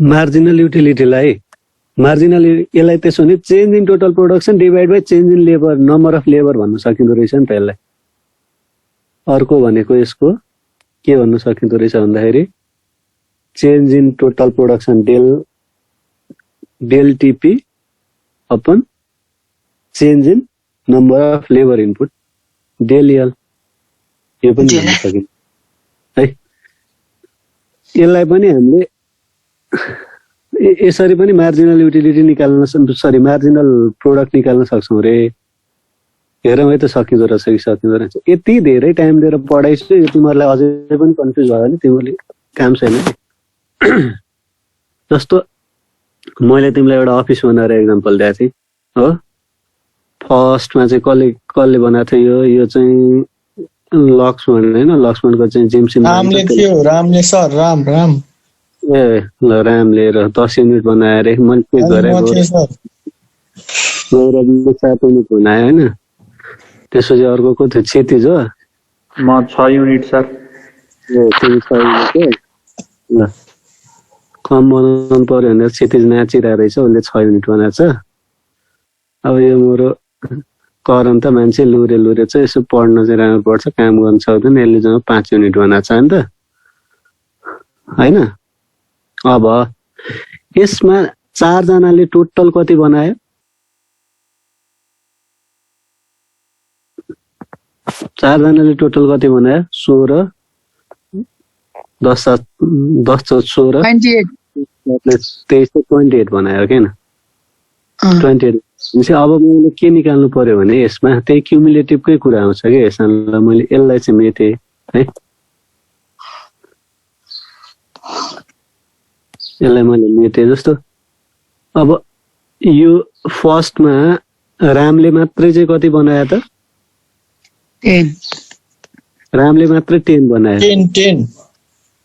Marginal युटिलिटीलाई यसलाई त्यसो भने change in total production divide by change in labour number of labour भन्न सकिँदो रहेछ नि त यसलाई। अर्को भनेको यसको के भन्न सकिँदो रहेछ भन्दाखेरि change in total production del TP upon change in number of labour input del L, यो पनि भन्न सकिन्छ है। यसलाई पनि हामीले यसरी पनि मार्जिनल युटिलिटी मार्जिनल प्रोडक्ट निकाल्न सक्छौँ रे। हेरौँ है त सकिँदो रहेछ कि सकिँदो रहेछ। यति धेरै टाइम दिएर पढाइछु, यो तिमीहरूलाई अझै पनि कन्फ्युज भयो भने तिमीहरूले काम छैन। जस्तो मैले तिमीलाई एउटा अफिस बनाएर एक्जाम्पल दिएको थिएँ हो। फर्स्टमा चाहिँ कसले बनाएको थियो, यो चाहिँ लक्ष्मण होइन, लक्ष्मणको चाहिँ जेम्स ए ल रामले 10 युनिट बनाएर मैले चेक गरेँ, 7 युनिट बनायो होइन। त्यसपछि अर्को को थियो, क्षितिज हो, म 6 युनिट सर। ए तिमी 6 युनिट ल कम बनाउनु पर्यो भनेर क्षितिज नाचिरहेको रहेछ, उसले 6 युनिट बनाएको छ। अब यो मेरो करण त मान्छे लुरे छ, यसो पढ्न चाहिँ राम्रो पर्छ, काम गर्न सक्दैन, यसले जम्मा 5 युनिट बनाएको छ नि त होइन। अब यसमा 4 जनाले टोटल कति बनायो, 4 जनाले टोटल कति बनायो 16, 10 16 28 बनायो किन 28। अब मैले के निकाल्नु पर्यो भने यसमा त्यही क्युमुलेटिभकै कुरा आउँछ कि यसमा। मैले यसलाई चाहिँ मेटेँ है, यसलाई मैले मेटेँ। जस्तो अब यो फर्स्टमा रामले मात्रै चाहिँ कति बनायो त, 10। रामले मात्रै 10 बनायो। 10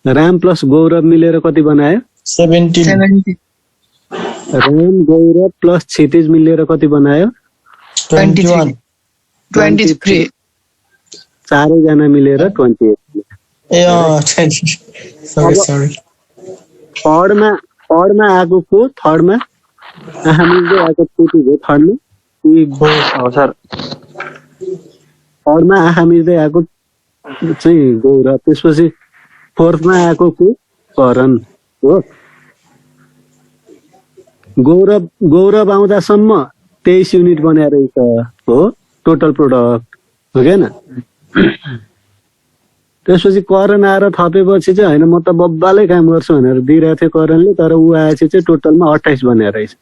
राम प्लस गौरव मिलेर कति बनायो 17। राम गौरव प्लस क्षितिज मिलेर कति बनायो 23। 4 जना मिलेर 28। थर्डमा आएको को, थर्डमा आँखा मिल्दै आएको को थर्डमा सर। थर्डमा आँखा मिल्दै आएको चाहिँ गौरव, त्यसपछि फोर्थमा आएको को करण हो। गौरव आउँदासम्म 23 युनिट बनाएर हो टोटल प्रोडक्ट हो क्या न। त्यसपछि करण आएर थपेपछि चाहिँ होइन म त बब्बालै काम गर्छु भनेर दिइरहेको थियो करणले, तर ऊ आएपछि चाहिँ टोटलमा 28 बनाएर रहेछ।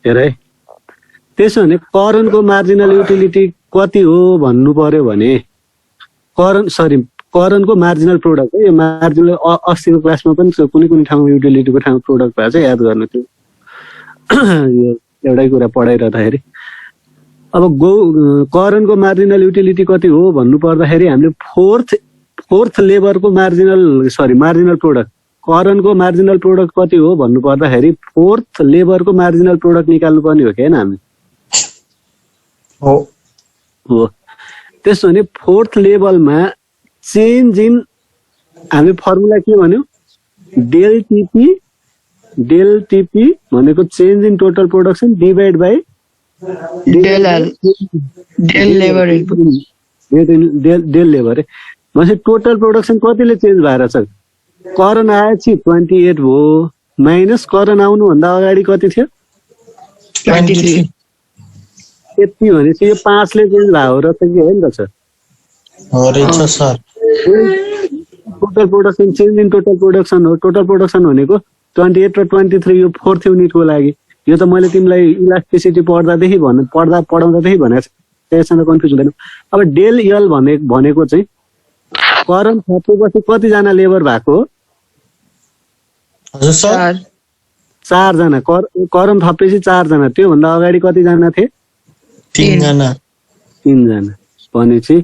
हेर है, त्यसो भने करणको मार्जिनल युटिलिटी कति हो भन्नु पर्यो भने करणको मार्जिनल प्रोडक्ट है। यो मार्जिनल अस्तिको क्लासमा पनि कुनै कुनै ठाउँमा युटिलिटीको ठाउँमा प्रोडक्ट भए चाहिँ याद गर्नु थियो। यो एउटै कुरा पढाइरहँदाखेरि अब करणको मार्जिनल युटिलिटी कति हो भन्नु पर्दाखेरि हामीले फोर्थ लेबरको मार्जिनल प्रोडक्ट, करणको मार्जिनल प्रोडक्ट कति हो भन्नु पर्दाखेरि फोर्थ लेबरको मार्जिनल प्रोडक्ट निकाल्नु पर्ने हो कि होइन हामी हो। त्यसो भने फोर्थ लेभलमा चेन्ज इन हामीले फर्मुला के भन्यो, डेल टिपी भनेको change in total production divide by del labour. भनेपछि टोटल प्रोडक्सन कतिले चेन्ज भएर छ, करण आएपछि 28 भयो, माइनस करण आउनुभन्दा अगाडि कति थियो 23। यति भनेपछि यो 5 ले चेन्ज भयो र त के होइन sir. Total production change in total production हो। टोटल प्रोडक्सन भनेको 28 र 23 यो फोर्थ युनिटको लागि। यो त मैले तिमीलाई इलास्टिसिटी पढाउँदादेखि भनेको त्यससँग कन्फ्युज हुँदैन। अब डेल यल भनेको चाहिँ करण थपेपछि कतिजना लेबर भएको हो 4 जना। करण थपेपछि 4 जना, त्योभन्दा अगाडि कतिजना थिए 3 जना। भनेपछि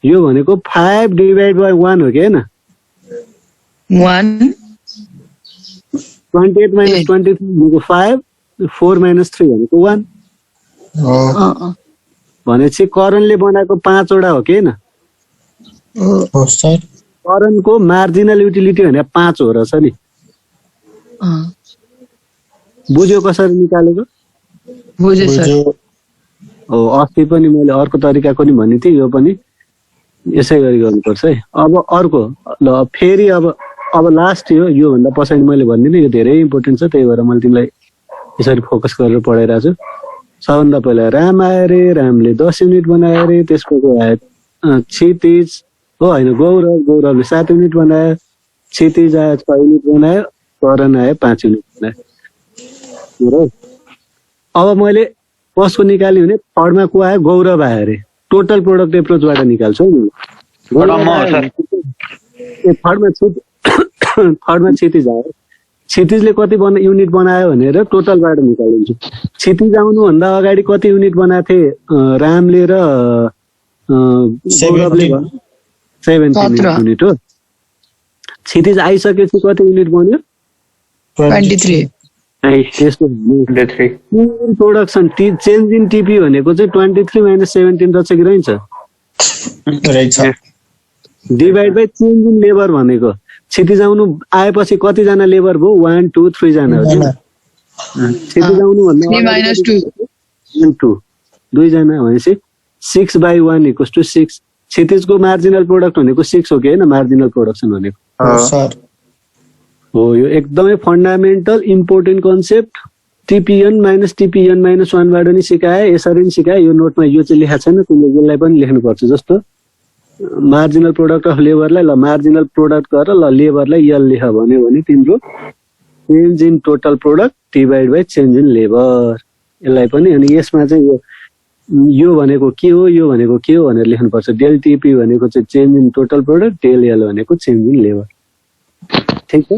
यो भनेको 5 डिभाइड बाई 1 हो कि होइन 1। 28 माइनस 23 भनेको 5, 4 माइनस 3 भनेको 1। भनेपछि करणले बनाएको 5 वटा हो कि होइन। करणको मार्जिनल युटिलिटी भने 5 हो रहेछ नि। बुझ्यो कसरी निकालेको? बुझेँ सर। बुझ्यो। हो, अस्ति पनि मैले अर्को तरिकाको नि भनेको थिएँ, यो पनि यसै गरी गर्नुपर्छ है। अब अर्को ल फेरि अब लास्ट योभन्दा पछाडि मैले भन्दिनँ, यो धेरै इम्पोर्टेन्ट छ, त्यही भएर मैले तिमीलाई यसरी फोकस गरेर पढाइरहेको छु। सबभन्दा पहिला राम आयो रे, रामले 10 युनिट बनायो रे, त्यसपछि आयो क्षितिज हो होइन, गौरवले 7 युनिट बनायो, क्षितिज आयो 6 युनिट बनायो, करण आयो 5 युनिट बनायो। अब मैले कसको निकाल्यो भने थर्डमा को आयो? गौरव आयो अरे। टोटल प्रोडक्ट एप्रोचबाट निकाल्छु नि। थर्डमा क्षितिज आयो, क्षितिजले कति युनिट बनायो भनेर टोटलबाट निकालिदिन्छु। क्षितिज आउनुभन्दा अगाडि कति युनिट बनाएको थिए रामले र गौरवले? 17 युनिट हो। क्षितिज आइसकेपछि कति युनिट बन्यो? 23। प्रोडक्सन चेन्ज इन टिपी भनेको चाहिँ 23 - 17 रहेछ कि रहन्छ? Divide by change in labour भनेको क्षितिज आउनु आएपछि कतिजना लेबर भयो? 1 2 3 जना हो। क्षितिज आउनु भन्दा 2 जना भनेपछि 6/1 = 6। क्षितिजको मार्जिनल प्रोडक्ट भनेको 6 हो कि होइन? मार्जिनल प्रोडक्सन भनेको हो। यो एकदमै फन्डामेन्टल इम्पोर्टेन्ट कन्सेप्ट। टिपिएन - टिपिएन -1 बाट नि सिकाए, यसरी नि सिकाए। यो नोटमा यो चाहिँ लेखा छैन, तिमीले यसलाई पनि लेख्नुपर्छ। जस्तो मार्जिनल प्रोडक्ट अफ लेबरलाई ल मार्जिनल प्रोडक्ट गरेर ल लेबरलाई यल लेख भन्यो भने तिम्रो change in total product divide by change in labour. यसलाई पनि अनि यसमा चाहिँ यो भनेको के हो, यो भनेको के हो भनेर लेख्नुपर्छ। डेल टिपी भनेको चाहिँ change in total product, del L भनेको चेन्ज इन लेबर। ठिक छ?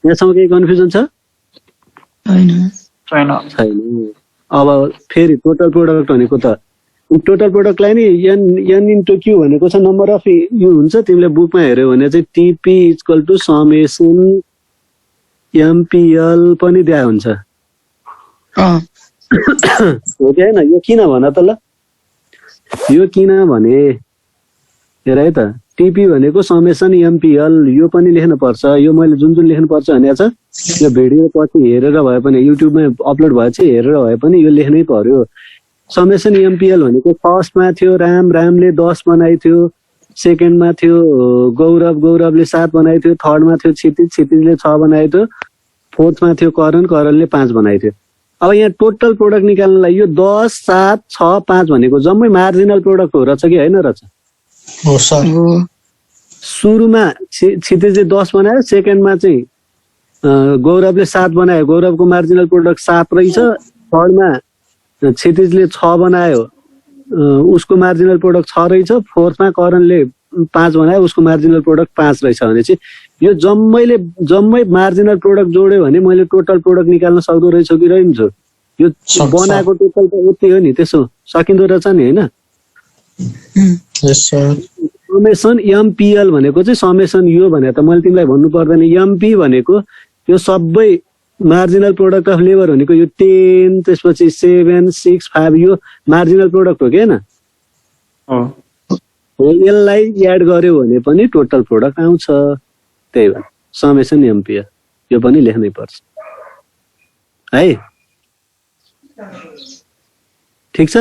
यहाँसम्म केही कन्फ्युजन छ? छैन। अब फेरि टोटल प्रोडक्ट भनेको त टोटल प्रोडक्टलाई नि एन इन्टु क्यू भनेको छ नम्बर अफ यु हुन्छ। तिमीले बुकमा हेऱ्यौ भने चाहिँ टिपी = समेसन एमपिएल पनि दिया हुन्छ हो कि होइन? यो किन भन त ल, यो किन भने हेर है त, टिपी भनेको समेसन एमपिएल यो पनि लेख्नु पर्छ। यो मैले जुन लेख्नु पर्छ भनेको छ यो भिडियो पछि हेरेर भए पनि युट्युबमा अपलोड भएपछि हेरेर भए पनि यो लेख्नै पर्यो। समेसन एमपिएल भनेको फर्स्टमा थियो रामले 10 बनाइथ्यो, सेकेन्डमा थियो गौरवले 7 बनाइथ्यो, थर्डमा थियो क्षितिजले 6 बनाइथ्यो, फोर्थमा थियो करणले 5 बनाइथ्यो। अब यहाँ टोटल प्रोडक्ट निकाल्नलाई यो 10 7 6 5 भनेको जम्मै मार्जिनल प्रोडक्ट हो रहेछ कि होइन रहेछ? सुरुमा क्षितिजले 10 बनायो, सेकेन्डमा चाहिँ गौरवले 7 बनायो, गौरवको मार्जिनल प्रोडक्ट 7 रहेछ। थर्डमा क्षितिजले 6 बनायो, उसको मार्जिनल प्रोडक्ट 6 रहेछ। फोर्थमा करणले 5 बनायो, उसको मार्जिनल प्रोडक्ट 5 रहेछ भने चाहिँ यो जम्मै मार्जिनल प्रोडक्ट जोड्यो भने मैले टोटल प्रोडक्ट निकाल्न सक्दो रहेछु कि रहन्छु? यो बनाएको टोटल त उतै हो नि, त्यसो सकिँदो रहेछ नि होइन? समेसन एमपिएल भनेको चाहिँ समेसन यो भने त मैले तिमीलाई भन्नु पर्दैन। एमपी भनेको यो सबै मार्जिनल प्रोडक्ट अफ लेबर भनेको यो 10 त्यसपछि 7 6 5 यो मार्जिनल प्रोडक्ट हो कि होइन? यसलाई एड गर्यो भने पनि टोटल प्रोडक्ट आउँछ। त्यही भएर समेसन एमपिएल यो पनि लेख्नै पर्छ है। ठिक छ?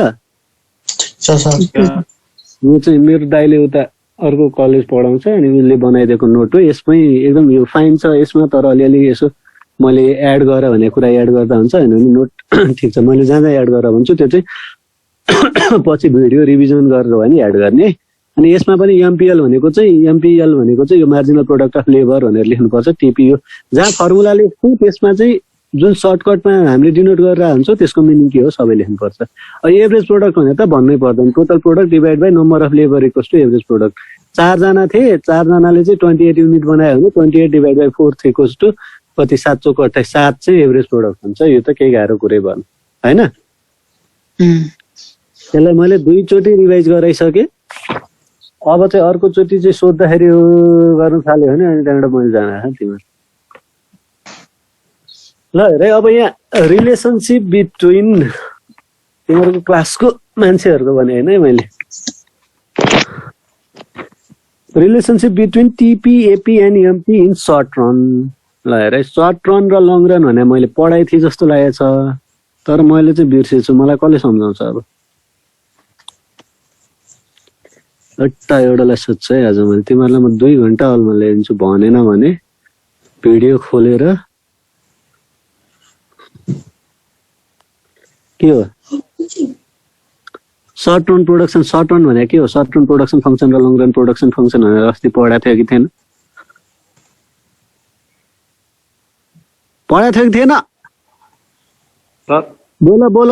यो चाहिँ मेरो दाइले उता अर्को कलेज पढाउँछ अनि उसले बनाइदिएको नोट हो। यसमै एकदम यो फाइन छ यसमा, तर अलिअलि यसो मैले एड गरेर भन्ने कुरा एड गर्दा हुन्छ होइन नि नोट। ठिक छ, मैले जहाँ एड गरेर भन्छु त्यो चाहिँ पछि भिडियो रिभिजन गरेर भयो नि एड गर्ने। अनि यसमा पनि एमपिएल भनेको चाहिँ यो मार्जिनल प्रोडक्ट अफ लेबर भनेर लेख्नुपर्छ। टिपी हो जहाँ फर्मुला लेख्छु त्यसमा चाहिँ जुन सर्टकटमा हामीले डिनोट गरेर हुन्छौँ त्यसको मिनिङ के हो सबै लेख्नुपर्छ। अब एभरेज प्रोडक्ट भने त भन्नै पर्दैन, total product divide by number of labour equals to average product. 4 जना थिए, 4 जनाले चाहिँ 28 युनिट बनायो भने 28 डिभाइड बाई 4 इक्वल्स टु कति? 7 चौको 28, 7 चाहिँ एभरेज प्रोडक्ट हुन्छ। यो त केही गाह्रो कुरै भएन होइन? त्यसलाई मैले 2 चोटि रिभाइज गराइसकेँ। अब चाहिँ अर्को चोटि चाहिँ सोद्धाखेरि गर्नु थाल्यो भने अनि त्यहाँबाट मैले जान तिमीहरू ल हेर। अब यहाँ रिलेसनसिप बिट्विन तिमीहरूको क्लासको मान्छेहरूको भने होइन है मैले, relationship between TP AP and MP in short run ल हेर सर्ट रन र लङ रन भने मैले पढाइ थिएँ जस्तो लागेको छ, तर मैले चाहिँ बिर्सेछु। मलाई कसले सम्झाउँछ अब? एउटालाई सोध्छु है आज मैले। तिमीहरूलाई म 2 घन्टा हलमा ल्याइदिन्छु भनेन भने भिडियो खोलेर। के हो short run production? Short run भने के हो? सर्ट रन प्रोडक्सन फङ्सन र लङ रन प्रोडक्सन फङ्सन भनेर अस्ति पढाएको थियो कि थिएन? पढाएको थियो कि थिएन? सर बोल बोल।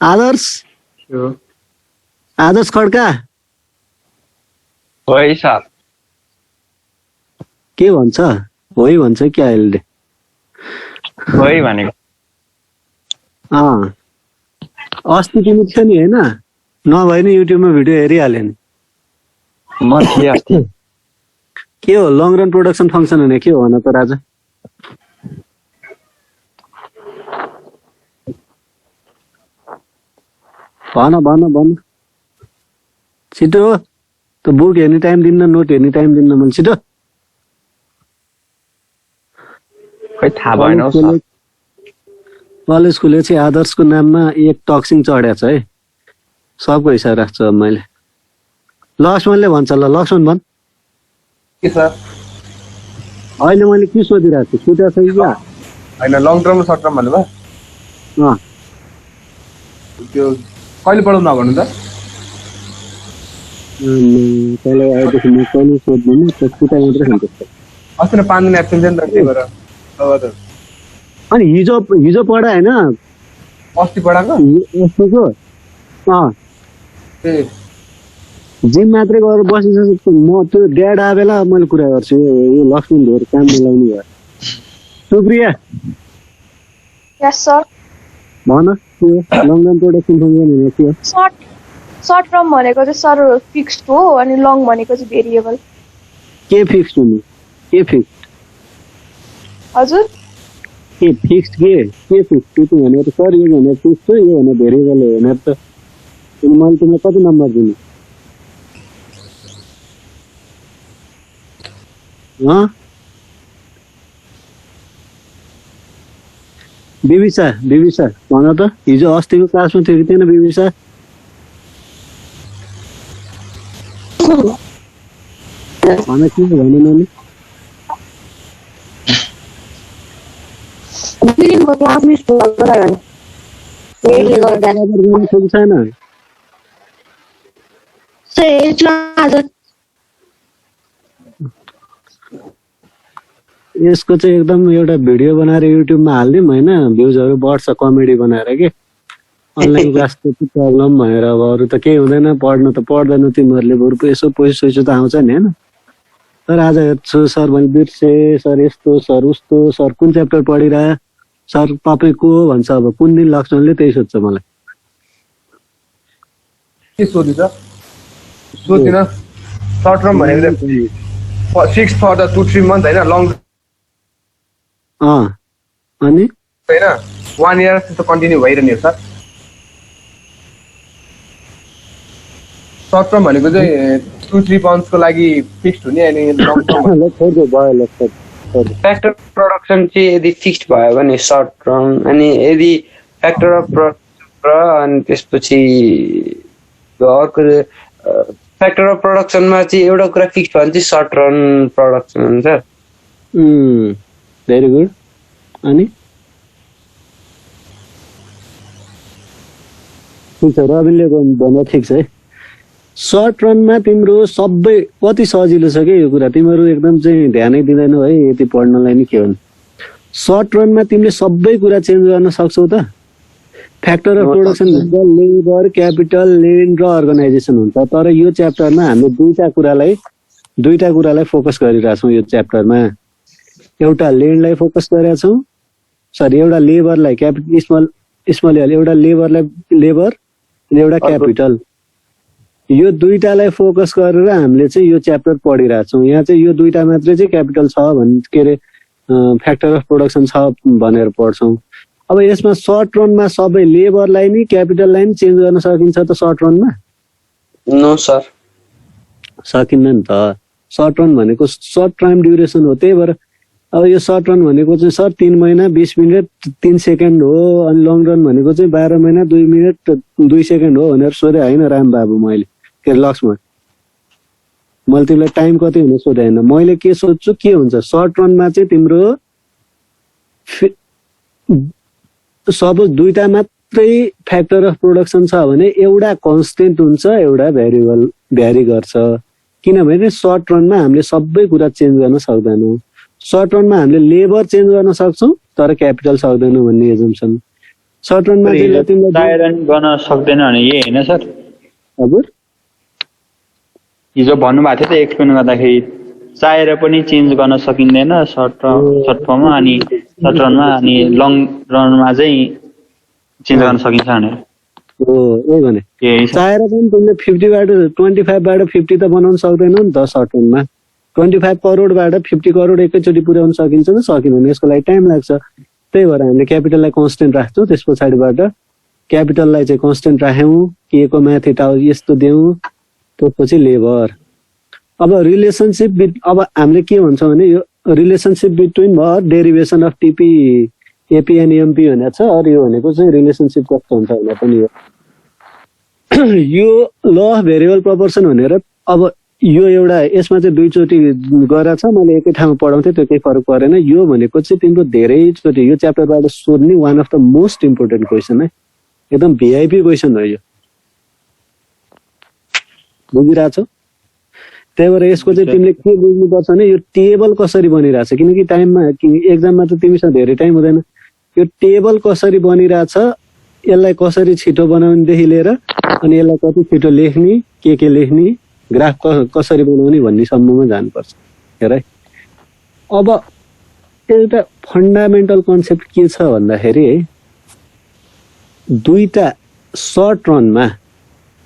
आदर्श आदर्श खड्का है सर। के भन्छ? होइ भन्छ क्या अहिले? है भनेको अस्ति तिमी थियो नि होइन? नभए नि युट्युबमा भिडियो हेरिहाल्यो नि। म थिएँ अस्ति। के हो लङ रन प्रोडक्सन फङ्सन भने के हो भन त राजा? भन भन भन छिटो। त बुक हेर्ने टाइम दिन्न, नोट हेर्ने टाइम दिन्न मैले। छिटो। खै थाहा भएन हौ सर। कलेजकोले चाहिँ आदर्शको नाममा एक टक्सिङ चढाएको छ है। सबको हिसाब राख्छु अब मैले। लक्ष्मणले भन्छ। ल लक्ष्मण भन्। के सर? अहिले मैले के सोधिरहेको छु? छुट्या छ कि क्या? होइन लङ टर्म र सर्ट टर्म भन्नुभयो। त्यो कहिले पढाउनु भन्नु त? तँलाई आएपछि म कहिले सोध्दिनँ, छुट्या मात्रै खान्छ। अस्ति न 5 दिन एब्सेन्ट थियो नि त, त्यही भएर। अनि हिजो पढा होइन? अस्ति पढाएको? अस्तिको जिम मात्रै गरेर बसिसकेको म। त्यो ड्याड आए बेला मैले कुरा गर्छु। यो लक्ष्मण धेरै काम मिलाउनु भयो। सुप्रिया यस सर। भन लङ रन प्रोडक्सन फङ्सन के हो? सर्ट टर्म भनेको चाहिँ सर फिक्स्ड हो अनि लङ भनेको चाहिँ भेरिएबल। के फिक्स्ड हुने? के फिक्स्ड? हजुर के फिक्स्ड? के फिक्स्ड? त्यो भनेको त सर यो भने फिक्स्ड हो, यो भने भेरिएबल हो भनेर त मैले तिमीलाई कति नम्बर दिने? बिबिसा भन त, हिजो अस्तिको क्लासमा थियो कि थिएन बिबिसा? भन के भने मैले छैन। यसको चाहिँ एकदम एउटा भिडियो बनाएर युट्युबमा हालिदिउँ होइन? भ्युजहरू बढ्छ कमेडी बनाएर के। अनलाइन क्लासको चाहिँ प्रब्लम भनेर अब अरू त केही हुँदैन। पढ्नु त पढ्दैन तिमीहरूले, बरु यसो पैसा त आउँछ नि होइन? सर आज हेर्छु सर मैले बिर्से, सर यस्तो, सर उस्तो, सर कुन च्याप्टर पढिरह, सर तपाईँ को भन्छ। अब कुन दिन लक्ष्मणले त्यही सोध्छ मलाई। के सोध्नु सर? सोधिन। सर्ट टर्म भनेको 6 फर द 2-3 मन्थ होइन? लङ अनि होइन 1 इयर जस्तो कन्टिन्यू भइरहने हो सर। सर्ट टर्म भनेको चाहिँ 2-3 मन्थ्सको लागि फिक्स्ड हुने, अनि लङ टर्म फ्याक्टर प्रोडक्सन चाहिँ यदि फिक्स्ड भयो भने सर्ट रन, अनि यदि फ्याक्टर अफ प्रोडक्सन र अनि त्यसपछि अर्को फ्याक्टर अफ प्रोडक्सनमा चाहिँ एउटा कुरा फिक्स्ड भयो भने चाहिँ सर्ट रन प्रोडक्सन हुन्छ। Very good. अनि ठिक छ, रविनले भन्दा ठिक छ है। सर्ट रनमा तिम्रो सबै कति सजिलो छ कि यो कुरा, तिमीहरू एकदम चाहिँ ध्यानै दिँदैनौ है यति पढ्नलाई नि। के हो सर्ट रनमा तिमीले सबै कुरा चेन्ज गर्न सक्छौ त। Factor of production labour, capital, land र अर्गनाइजेसन हुन्छ। तर यो च्याप्टरमा हामीले दुईटा कुरालाई फोकस गरिरहेछौँ यो च्याप्टरमा। एउटा ल्यान्डलाई फोकस गरेका छौँ, सरी एउटा लेबरलाई स्मल एउटा लेबरलाई लेबर अनि एउटा क्यापिटल, यो दुईटालाई फोकस गरेर हामीले चाहिँ यो च्याप्टर पढिरहेछौँ। यहाँ चाहिँ यो दुईटा मात्रै चाहिँ क्यापिटल छ भने के अरे फ्याक्टर अफ प्रोडक्सन छ भनेर पढ्छौँ। अब यसमा सर्ट रनमा सबै लेबरलाई नि क्यापिटललाई नि चेन्ज गर्न सकिन्छ त सर्ट रनमा? नो सर, सकिन्न नि त। सर्ट रन भनेको सर्ट टाइम ड्युरेसन हो, त्यही भएर अब यो सर्ट रन भनेको चाहिँ सर 3 महिना 20 मिनट 3 सेकेन्ड हो, अनि लङ रन भनेको चाहिँ 12 महिना 2 मिनट 2 सेकेन्ड हो भनेर सोधे होइन राम बाबु मैले, के लक्ष्मण मैले तिमीलाई टाइम कति हुन सोधे होइन। मैले के सोध्छु के हुन्छ सर्ट रनमा चाहिँ तिम्रो सपोज दुईटा मात्रै फ्याक्टर अफ प्रोडक्सन छ भने एउटा कन्स्टेन्ट हुन्छ, एउटा भ्यारिएबल भ्यारी गर्छ, किनभने सर्ट रनमा हामीले सबै कुरा चेन्ज गर्न सक्दैनौँ। सर्ट रनमा हामीले लेबर चेन्ज गर्न सक्छौँ तर क्यापिटल सक्दैनौँ भन्ने एजम्सन। सर्ट रनमा टायर गर्न सक्दैन भने यही होइन सर? हजुर हिजो भन्नुभएको थियो त एक्सप्लेन गर्दाखेरि, चाहेर पनि चेन्ज गर्न सकिँदैन सर्ट फर्ममा अनि सर्ट रनमा, अनि लङ रनमा चाहिँ चेन्ज गर्न सकिन्छ भने हो। यही भने चाहेर पनि तिमीले 50बाट 25बाट 50 त बनाउन सक्दैनौ नि त सर्ट रनमा। 25 करोडबाट 50 करोड एकैचोटि पुर्याउन सकिन्छ त सकिँदैन, यसको लागि टाइम लाग्छ। त्यही भएर हामीले क्यापिटललाई कन्स्टेन्ट राख्छौँ, त्यस पछाडिबाट क्यापिटललाई चाहिँ कन्स्टेन्ट राख्यौँ, के को म्याथ एटा यस्तो दिउँ, त्यसपछि लेबर। अब रिलेसनसिप अब हामीले के भन्छौँ भने यो relationship between derivation of TP AP and MP भनेको छ। अरू यो भनेको चाहिँ रिलेसनसिप कस्तो हुन्छ भने पनि यो ल अफ भेरिएबल प्रपोर्सन भनेर अब यो एउटा यसमा चाहिँ दुईचोटि गरेर छ, मैले एकै ठाउँमा पढाउँथेँ त्यो केही फरक परेन। यो भनेको चाहिँ तिम्रो धेरैचोटि यो च्याप्टरबाट सोध्ने one of the most important question है, एकदम भिआइपी क्वेसन हो यो, बुझिरहेको छौ? त्यही भएर यसको चाहिँ तिमीले के बुझ्नुपर्छ भने यो टेबल कसरी बनिरहेछ, किनकि टाइममा एक्जाममा त तिमीसँग धेरै टाइम हुँदैन। यो टेबल कसरी बनिरहेछ, यसलाई कसरी छिटो बनाउनेदेखि लिएर अनि यसलाई कति छिटो लेख्ने, के लेख्ने, ग्राफ कसरी बनाउने भन्नेसम्ममा जानुपर्छ। हेर है, अब एउटा फन्डामेन्टल कन्सेप्ट के छ भन्दाखेरि है, दुईटा सर्ट रनमा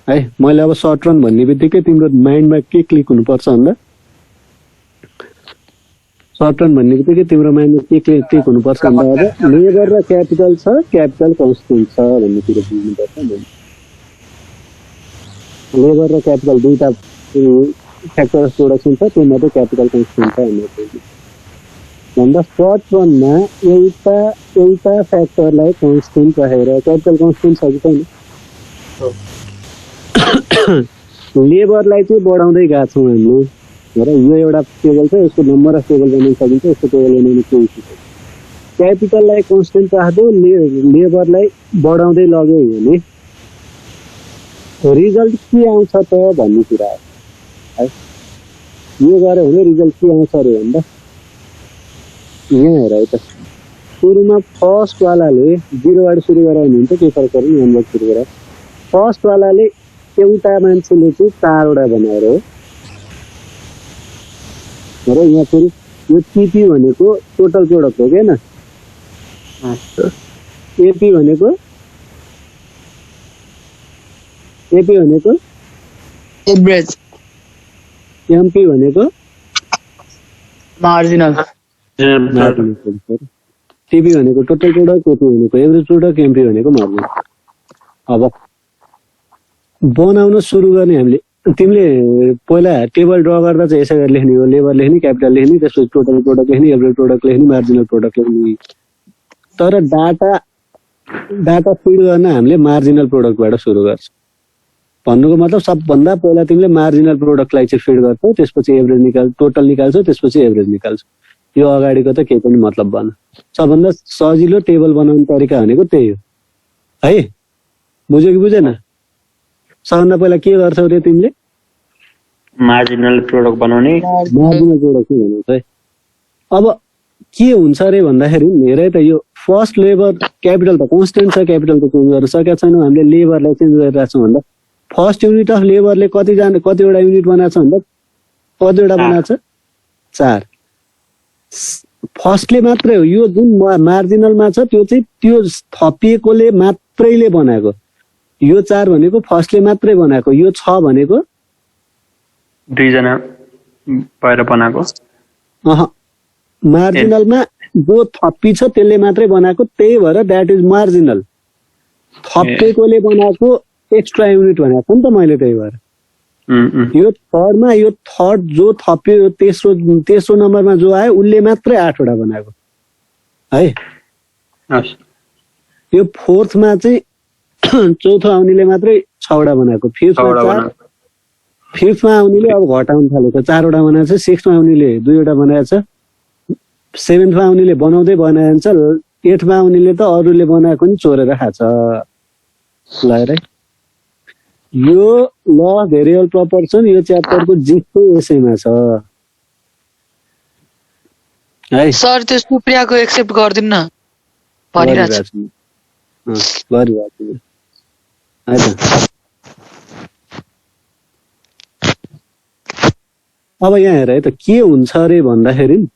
है, मैले अब सर्ट रन भन्ने बित्तिकै तिम्रो माइन्डमा के क्लिक हुनुपर्छ भन्दा सर्ट रन भन्ने बित्तिकै तिम्रो माइन्डमा के क्लिक हुनुपर्छ भन्दा अब लेबर र क्यापिटल छ, क्यापिटल कन्स्टेन्ट छ भन्ने कुरो बुझ्नुपर्छ। लेबर र क्यापिटल दुईटा फ्याक्टर अफ प्रोडक्सन छ, त्यो मात्रै क्यापिटल कन्स्टेन्ट छ भन्दा सर्ट रनमा एउटा फ्याक्टरलाई कन्स्टेन्ट राखेर क्यापिटल कन्स्टेन्ट छ कि छैन, लेबरलाई चाहिँ बढाउँदै गएको छौँ हामीले। र यो एउटा टेबल छ, यसको नम्बर अफ टेबल बनाउन सकिन्छ, यसको टेबल बनाउनु केही छ। क्यापिटललाई कन्स्टेन्ट राख्दै लेबरलाई बढाउँदै लग्यो भने रिजल्ट के आउँछ त भन्ने कुरा है। यो गऱ्यो भने रिजल्ट के आउँछ अरे भन्दा यहाँ हेर है त, सुरुमा फर्स्टवालाले 0बाट सुरु गरायो भने हुन्छ, केही फरक पर्दैन, यहाँबाट सुरु गरायो। फर्स्टवालाले एउटा मान्छेले चाहिँ 4वटा बनाएर हो र यहाँ फेरि यो टिपी भनेको टोटल प्रोडक्ट हो क्या, एपी भनेको एभरेज, एमपी भनेको मार्जिनल, टिपी भनेको टोटल प्रोडक्ट, एपी भनेको एभरेज प्रोडक्ट, एमपी भनेको मार्जिन। अब बनाउन सुरु गर्ने हामीले, तिमीले पहिला टेबल ड्र गर्दा चाहिँ यसै गरी लेख्ने हो, लेबर लेख्ने, क्यापिटल लेख्ने, त्यसपछि टोटल प्रोडक्ट लेख्ने, एभरेज प्रोडक्ट लेख्ने, मार्जिनल प्रोडक्ट लेख्ने। तर डाटा फिड गर्न हामीले मार्जिनल प्रोडक्टबाट सुरु गर्छ। भन्नुको मतलब सबभन्दा पहिला तिमीले मार्जिनल प्रोडक्टलाई चाहिँ फिड गर्छौ, त्यसपछि एभरेज टोटल निकाल्छौ, त्यसपछि एभरेज निकाल्छौ। यो अगाडिको त केही पनि मतलब भएन। सबभन्दा सजिलो टेबल बनाउने तरिका भनेको त्यही हो है, बुझ्यो कि बुझेन? सबभन्दा पहिला के गर्छौ रे तिमीले? मार्जिनल प्रोडक्ट बनाउने। मार्जिनल प्रोडक्ट के भन्छ है? अब के हुन्छ अरे भन्दाखेरि हेरे त, यो फर्स्ट लेबर क्यापिटल त कन्स्टेन्ट छ, क्यापिटल त चेन्ज गर्न सकेका छैनौँ हामीले, लेबरलाई चेन्ज गरिरहेको छौँ भन्दा फर्स्ट युनिट अफ लेबरले कतिवटा युनिट बनाएको छ भन्दा कतिवटा बनाएको छ? 4। फर्स्टले मात्रै हो, यो जुन मार्जिनलमा छ त्यो चाहिँ त्यो थपिएकोले मात्रैले बनाएको। यो 4 भनेको फर्स्टले मात्रै बनाएको, यो 6 भनेको दुईजना भएर बनाएको। मार्जिनलमा जो थप्पी छ त्यसले मात्रै बनाएको, त्यही भएर द्याट इज मार्जिनल। थप्पेकोले बनाएको एक्स्ट्रा युनिट भनेको नि त मैले, त्यही भएर यो थर्डमा यो थर्ड जो थप्यो तेस्रो नम्बरमा जो आयो उसले मात्रै 8वटा बनाएको है। हस् यो फोर्थमा चाहिँ चौथो आउनेले मात्रै 6वटा बनाएको। फिफ्थमा आउनेले अब घटाउन थालेको 4वटा बनाएको छ। सिक्समा आउनेले 2वटा बनाएको छ। सेभेन्थमा आउनेले बनाउँदै बनाएको छ। 8मा आउनेले त अरूले बनाएको नि चोरेर खान्छ। ल हेर यो ल भेरिएबल प्रपोर्सन यो च्याप्टरको जिस्तो यसैमा छ है। सर त्यो सुप्रियाको एक्सेप्ट गरिदिनु न भनिरहेको छु। गरिरहेको है त। अब यहाँ हेर है त के हुन्छ अरे भन्दाखेरि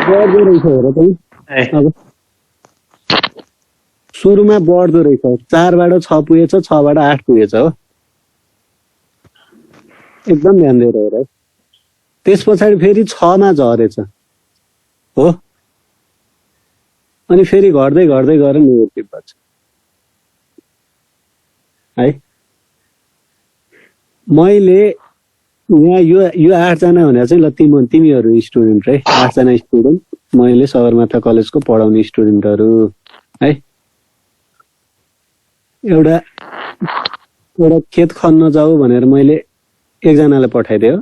बढ्दो रहेछ हेर त। अब सुरुमा बढ्दो रहेछ 4बाट 6 पुगेछ 6बाट 8 पुगेछ हो। एकदम ध्यान दिएर हेर है। त्यस पछाडि फेरि 6मा झरेछ हो। अनि फेरि घट्दै घट्दै गएर नेगेटिभ बन्छ है। मैले यहाँ यो 8जना भनेर चाहिँ ल तिमीहरू स्टुडेन्ट है। 8जना स्टुडेन्ट मैले सगरमाथा कलेजको पढाउने स्टुडेन्टहरू है। एउटा खेत खन्न जाऊ भनेर मैले एकजनालाई पठाइदिएँ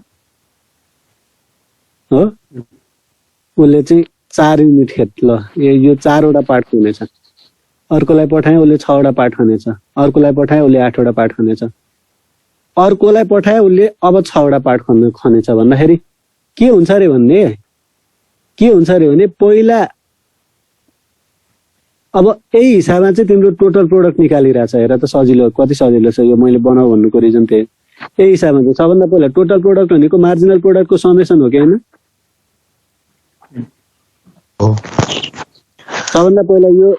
हो। उसले चाहिँ 4 युनिट खेत ल यो 4वटा पाठ हुनेछ। अर्कोलाई पठाएँ उसले 6वटा पाठ खनेछ। अर्कोलाई पठाएँ उसले 8वटा पाठ खनेछ। अर्कोलाई पठाए उसले अब 6वटा पाठ खनेछ भन्दाखेरि के हुन्छ अरे भने पहिला अब यही हिसाबमा चाहिँ तिम्रो टोटल प्रोडक्ट निकालिरहेछ। हेर त सजिलो कति सजिलो छ यो। मैले बनाऊ भन्नुको रिजन त्यही। यही हिसाबमा चाहिँ सबभन्दा पहिला टोटल प्रोडक्ट भनेको मार्जिनल प्रोडक्टको समेसन हो कि होइन। सबभन्दा पहिला यो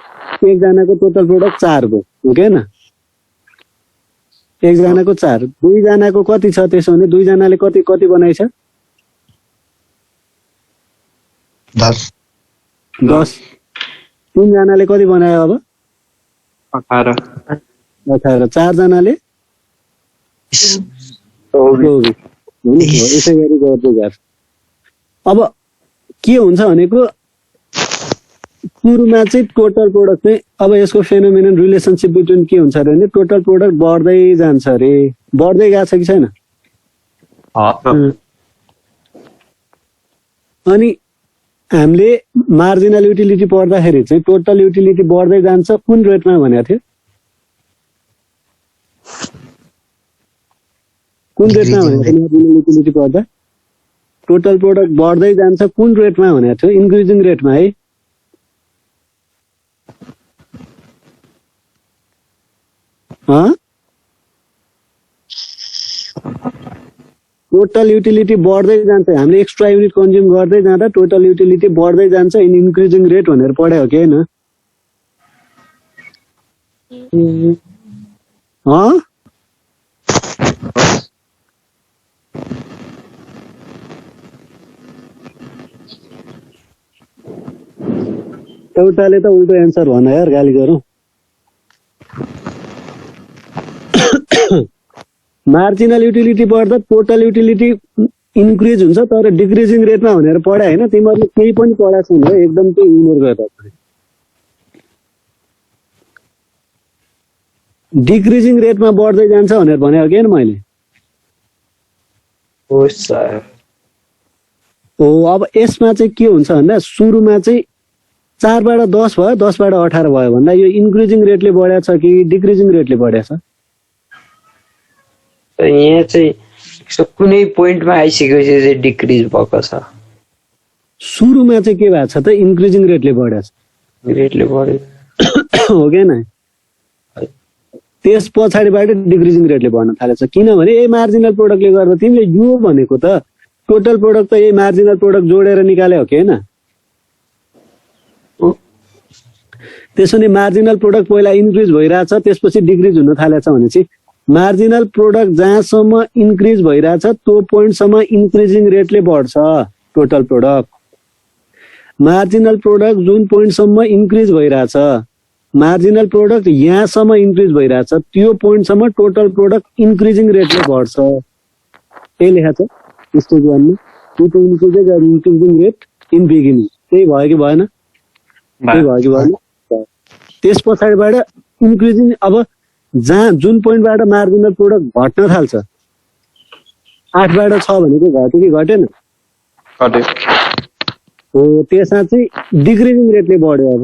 एकजनाको टोटल प्रोडक्ट 4 भयो हो कि होइन। एकजनाको 4 दुईजनाको कति छ त्यसो भने दुईजनाले कति बनाइछ 10। तीनजनाले कति बनायो अब 18। 4जनाले 24। यसै गरी गर्दै जान्छ। अब के हुन्छ भनेको सुरुमा चाहिँ टोटल प्रोडक्ट चाहिँ अब यसको फेनोमेनन रिलेसनसिप बिट्विन के हुन्छ अरे भने टोटल प्रोडक्ट बढ्दै जान्छ अरे। बढ्दै गएको छ कि छैन। अनि हामीले मार्जिनल युटिलिटी पढ्दाखेरि चाहिँ टोटल युटिलिटी बढ्दै जान्छ कुन रेटमा भनेको थियो। कुन रेटमा भनेको थियो मार्जिनल युटिलिटी पढ्दा टोटल प्रोडक्ट बढ्दै जान्छ कुन रेटमा भनेको थियो इन्क्रिजिङ रेटमा है। टोटल युटिलिटी बढ्दै जान्छ। हामीले एक्स्ट्रा युनिट कन्ज्युम गर्दै जाँदा टोटल युटिलिटी बढ्दै जान्छ इन इन्क्रिजिङ रेट भनेर पढ्यो हो कि होइन। एउटाले त उल्टो एन्सर भन यार गाली गरौँ। मार्जिनल युटिलिटी बढ्दा टोटल युटिलिटी इन्क्रिज हुन्छ तर डिक्रिजिङ रेटमा भनेर पढायो होइन। तिमीहरूले केही पनि पढाएको छैन एकदम त्यो इग्नोर गरेर डिक्रिजिङ रेटमा बढ्दै जान्छ भनेर भनेको कि मैले हो। अब यसमा चाहिँ के हुन्छ भन्दा सुरुमा चाहिँ 4बाट 10 भयो 10बाट 18 भयो भन्दा यो इन्क्रिजिङ रेटले बढेको छ कि डिक्रिजिङ रेटले बढेको छ। यहाँ चाहिँ कुनै पोइन्टमा आइसकेपछि चाहिँ डिक्रिज भएको छ। सुरुमा चाहिँ के भएको छ त इन्क्रिजिङ रेटले बढेको छ। रेटले बढ्यो हो कि होइन। त्यस पछाडिबाट डिक्रिजिङ रेटले बढ्न थालेछ किनभने यही मार्जिनल प्रोडक्टले गर्दा तिमीले यो भनेको त टोटल प्रोडक्ट त यही मार्जिनल प्रोडक्ट जोडेर निकाले हो कि होइन। त्यसो भने मार्जिनल प्रोडक्ट पहिला इन्क्रिज भइरहेछ त्यसपछि डिक्रिज हुन थालेछ भनेपछि मार्जिनल प्रोडक्ट जहाँसम्म इन्क्रिज भइरहेछ त्यो पोइन्टसम्म इन्क्रिजिङ रेटले बढ्छ टोटल प्रोडक्ट। मार्जिनल प्रोडक्ट जुन पोइन्टसम्म इन्क्रिज भइरहेछ, मार्जिनल प्रोडक्ट यहाँसम्म इन्क्रिज भइरहेछ त्यो पोइन्टसम्म टोटल प्रोडक्ट इन्क्रिजिङ रेटले बढ्छ। त्यही लेखा छ स्टेज 1 मा, इन्क्रिजिङ रेट इन बिगिनिङ। त्यही भयो कि भएन? त्यही भयो कि भएन? त्यस पछाडिबाट इन्क्रिजिङ, अब जहाँ जुन पोइन्टबाट मार्जिनल प्रोडक्ट घट्न थाल्छ 8 बाट 6 भनेको घट्यो कि घटेन? घट्यो। हो, त्यसमा चाहिँ डिक्रिजिङ रेटले बढ्यो। अब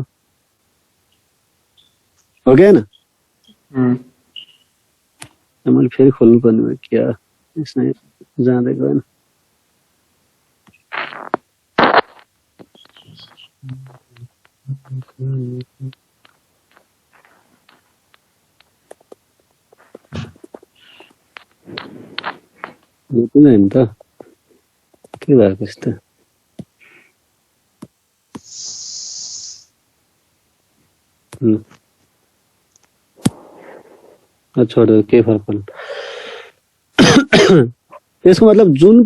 हो कि होइन? मैले फेरि खोल्नु पर्ने भयो क्या, यसमा जाँदै गएन। होइन त के भएको यस्तो? छोडो, के फरक पर्छ। त्यसको मतलब जुन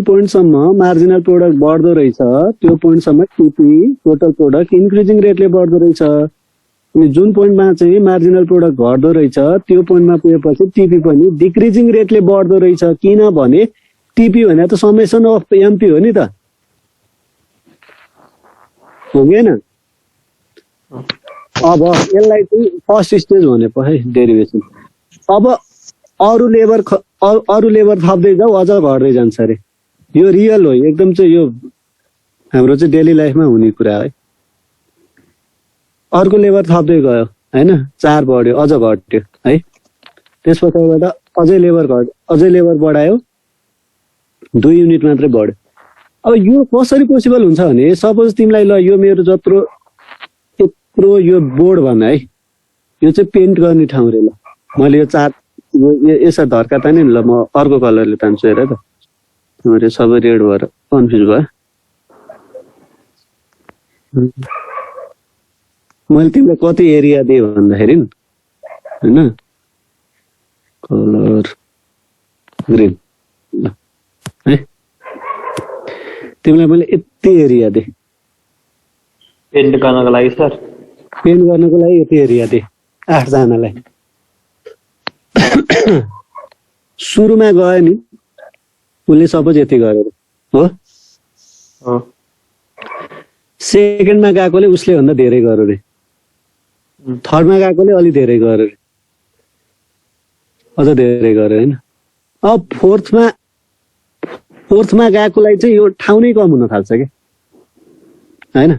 पोइन्टसम्म मार्जिनल प्रोडक्ट बढ्दो रहेछ त्यो पोइन्टसम्म टिपी टोटल प्रोडक्ट इन्क्रिजिङ रेटले बढ्दो रहेछ। अनि जुन पोइन्टमा चाहिँ मार्जिनल प्रोडक्ट घट्दो रहेछ त्यो पोइन्टमा पुगेपछि टिपी पनि डिक्रिजिङ रेटले बढ्दो रहेछ। किनभने टिपी भने त समेसन अफ एमपी हो नि त, हो कि होइन? अब यसलाई चाहिँ फर्स्ट स्टेज भनेको है डेरिभेसन। अब अरू लेबर थप्दै जाऊ अझ घट्दै जान्छ अरे। यो रियल हो एकदम, चाहिँ यो हाम्रो चाहिँ डेली लाइफमा हुने कुरा है। अर्को लेबर थप्दै गयो होइन, 4 बढ्यो अझ घट्यो है। त्यस पछाडिबाट अझै लेबर बढायो, 2 युनिट मात्रै बढ्यो। अब यो कसरी पोसिबल हुन्छ भने सपोज तिमीलाई ल यो मेरो जत्रो यत्रो यो बोर्ड भन है, यो चाहिँ पेन्ट गर्ने ठाउँ रे। ल मैले यो 4 यसो धर्का ताने नि, ल म अर्को कलरले तान्छु हेर त। मेरो सबै रेड भएर कन्फ्युज भयो। मैले तिमीलाई कति एरिया दिएँ भन्दाखेरि नि होइन, कलर ग्रिन है, तिमीलाई मैले यति एरिया दिएँ पेन्ट गर्नको लागि। सर पेन्ट गर्नको लागि यति एरिया दिएँ 8 जनालाई। सुरुमा गयो नि उसले सपोज यति गरेर हो, सेकेन्डमा गएकोले उसले भन्दा धेरै गर्यो रे, थर्डमा गएकोले अलि धेरै गर्यो रे, अझ धेरै गर्यो होइन। अब फोर्थमा गएकोलाई चाहिँ यो ठाउँ नै कम हुन थाल्छ क्या होइन।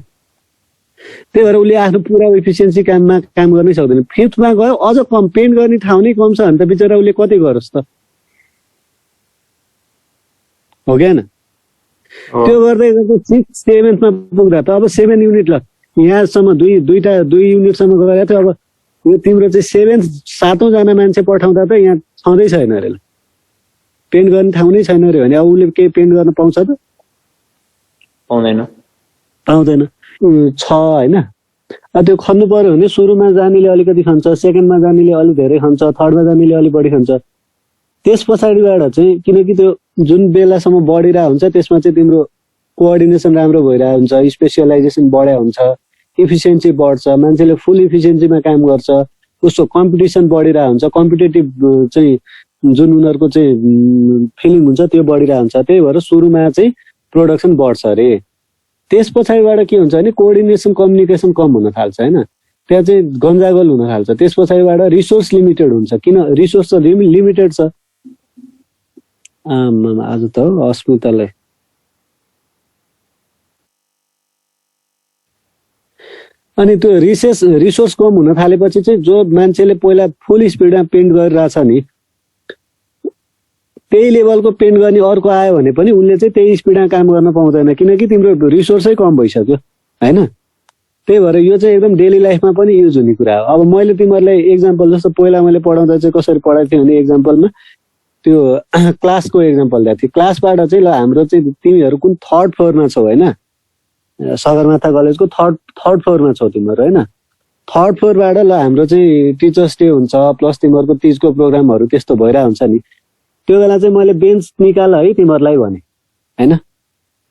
त्यही भएर उसले आफ्नो पुरा इफिसियन्सी काम गर्नै सक्दैन। फिफ्थमा गयो अझ कम, पेन्ट गर्ने ठाउँ नै कम छ भने त बिचरा उसले कति गरोस् त, हो कि होइन? त्यो गर्दै गर्दै 6th 7th पुग्दा त अब 7 युनिट ल यहाँसम्म 2 युनिटसम्म गएको थियो। अब यो तिम्रो चाहिँ 7th 7औं जना मान्छे पठाउँदा त यहाँ छँदै छैन अरे, पेन्ट गर्ने ठाउँ नै छैन अरे भने अब उसले केही पेन्ट गर्न पाउँछ त? पाउँदैन। छ होइन। त्यो खन्नु पर्यो भने सुरुमा जानेले अलिकति खान्छ, सेकेन्डमा जानेले अलिक धेरै खान्छ, थर्डमा जानेले अलिक बढी खान्छ। त्यस पछाडिबाट चाहिँ किनकि त्यो जुन बेलासम्म बढिरहेको हुन्छ त्यसमा चाहिँ तिम्रो कोअर्डिनेसन राम्रो भइरहेको हुन्छ, स्पेसियलाइजेसन बढ्या हुन्छ, इफिसियन्सी बढ्छ, मान्छेले फुल इफिसियन्सीमा काम गर्छ, उसको कम्पिटिसन बढिरहेको हुन्छ, कम्पिटेटिभ चाहिँ जुन उनीहरूको चाहिँ फिलिङ हुन्छ त्यो बढिरहेको हुन्छ। त्यही भएर सुरुमा चाहिँ प्रोडक्सन बढ्छ अरे। त्यस पछाडिबाट के हुन्छ भने कोअर्डिनेसन कम्युनिकेसन कम हुन थाल्छ होइन, त्यहाँ चाहिँ गन्जागोल हुन थाल्छ। त्यस पछाडिबाट रिसोर्स लिमिटेड हुन्छ, किन रिसोर्स त लिमिटेड छ। आज त अस्मितालाई अनि त्यो रिसोर्स कम हुन थालेपछि चाहिँ जो मान्छेले पहिला फुल स्पिडमा पेन्ट गरिरहेछ नि त्यही लेभलको पेन्ट गर्ने अर्को आयो भने पनि उनले चाहिँ त्यही स्पिडमा काम गर्न पाउँदैन, किनकि तिम्रो रिसोर्सै कम भइसक्यो होइन। त्यही भएर यो चाहिँ एकदम डेली लाइफमा पनि युज हुने कुरा हो। अब मैले तिमीहरूलाई एक्जाम्पल जस्तो पहिला मैले पढाउँदा चाहिँ कसरी पढाएको थिएँ भने एक्जाम्पलमा त्यो क्लासको एक्जाम्पल दिएको थिएँ। क्लासबाट चाहिँ ल हाम्रो चाहिँ तिमीहरू कुन 3rd फ्लोरमा छौ होइन, सगरमाथा कलेजको थर्ड फ्लोरमा छौ तिमीहरू होइन। थर्ड फ्लोरबाट ल हाम्रो चाहिँ टिचर्स डे हुन्छ प्लस तिमीहरूको तिजको प्रोग्रामहरू त्यस्तो भइरहेको हुन्छ नि, त्यो बेला चाहिँ मैले बेन्च निकाल है तिमीहरूलाई भने होइन,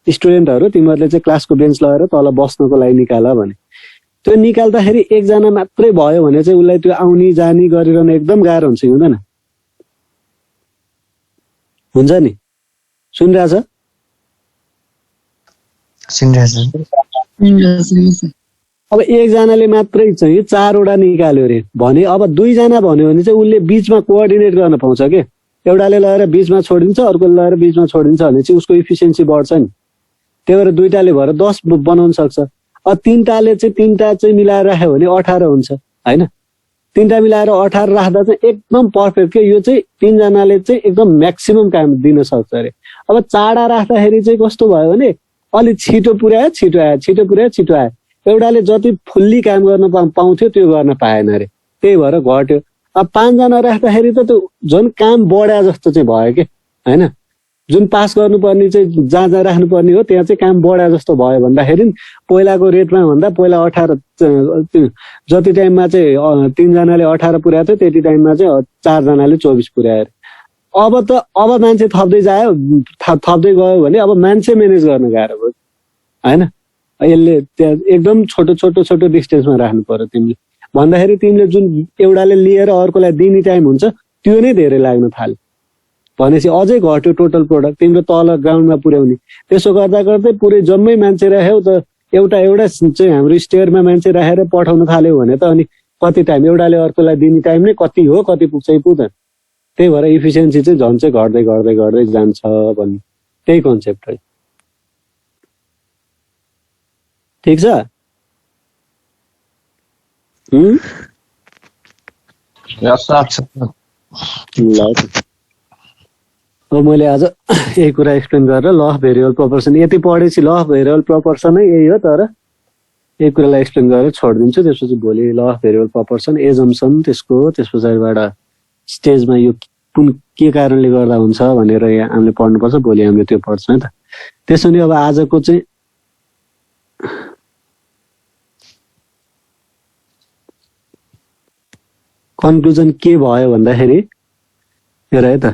स्टुडेन्टहरू तिमीहरूले चाहिँ क्लासको बेन्च लगाएर तल बस्नको लागि निकाल भने। त्यो निकाल्दाखेरि एकजना मात्रै भयो भने चाहिँ उसलाई त्यो आउने जाने गरिरहन एकदम गाह्रो हुन्छ, हुँदैन? हुन्छ नि, सुनिरहेछ? अब एकजनाले मात्रै चाहिँ 4वटा निकाल्यो अरे भने अब 2जना भन्यो भने चाहिँ उसले बिचमा कोअर्डिनेट गर्न पाउँछ के, एउटाले लगेर बिचमा छोडिदिन्छ अर्कोले लगेर बिचमा छोडिदिन्छ भने चाहिँ उसको इफिसियन्सी बढ्छ नि। त्यही भएर 2टाले भएर 10 बनाउन सक्छ। अब 3टाले चाहिँ 3टा चाहिँ मिलाएर राख्यो भने 18 हुन्छ होइन, 3टा मिलाएर 18 राख्दा चाहिँ एकदम पर्फेक्ट के, यो चाहिँ 3जनाले चाहिँ एकदम म्याक्सिमम काम दिन सक्छ अरे। अब 4 राख्दाखेरि चाहिँ कस्तो भयो भने अलिक छिटो पुर्यायो छिटो आयो, छिटो पुर्यायो छिटो आयो, एउटाले जति फुल्ली काम गर्न पाउँथ्यो त्यो गर्न पाएन अरे, त्यही भएर घट्यो। अब 5जना राख्दाखेरि त त्यो झन् काम बढ्या जस्तो चाहिँ भयो कि होइन, जुन पास गर्नुपर्ने चाहिँ जहाँ जहाँ राख्नुपर्ने हो त्यहाँ चाहिँ काम बढ्या जस्तो भयो भन्दाखेरि पहिलाको रेटमा भन्दा पहिला 18 जति टाइममा चाहिँ 3जनाले 18 पुर्याएको थियो त्यति टाइममा चाहिँ 4जनाले 24 पुर्यायो। अब मान्छे थप्दै जायो थप्दै गयो भने अब मान्छे म्यानेज गर्न गाह्रो भयो होइन। यसले त्यहाँ एकदम छोटो छोटो छोटो डिस्टेन्समा राख्नु पर्यो तिमीले, भन्दाखेरि तिमीले जुन एउटाले लिएर अर्कोलाई दिने टाइम हुन्छ त्यो नै धेरै लाग्न थाल्यो भनेपछि अझै घट्यो टोटल प्रोडक्ट तिम्रो तल ग्राउन्डमा पुर्याउने। त्यसो गर्दा गर्दै पुरै जम्मै मान्छे राख्यौ त एउटा चाहिँ हाम्रो स्टेयरमा मान्छे राखेर पठाउन थाल्यो भने त अनि कति टाइम एउटाले अर्कोलाई दिने टाइम नै कति हो, कति पुग्छ पुग्दैन। त्यही भएर इफिसियन्सी चाहिँ झन् चाहिँ घट्दै घट्दै घट्दै जान्छ भन्ने त्यही कन्सेप्ट हो। ठिक छ? ल अब मैले आज यही कुरा एक्सप्लेन गरेर ल अफ भेरिएबल प्रोपोर्सन यति पढेपछि ल अफ भेरिएबल प्रोपोर्सन नै यही हो, तर यही कुरालाई एक्सप्लेन गरेर छोडिदिन्छु। त्यसपछि भोलि law of variable proportion assumption त्यस पछाडिबाट स्टेजमा यो कुन के कारणले गर्दा हुन्छ भनेर यहाँ हामीले पढ्नुपर्छ, भोलि हामीले त्यो पढ्छौँ है त। त्यसो भने अब आजको चाहिँ कन्क्लुजन के भयो भन्दाखेरि हेर है त,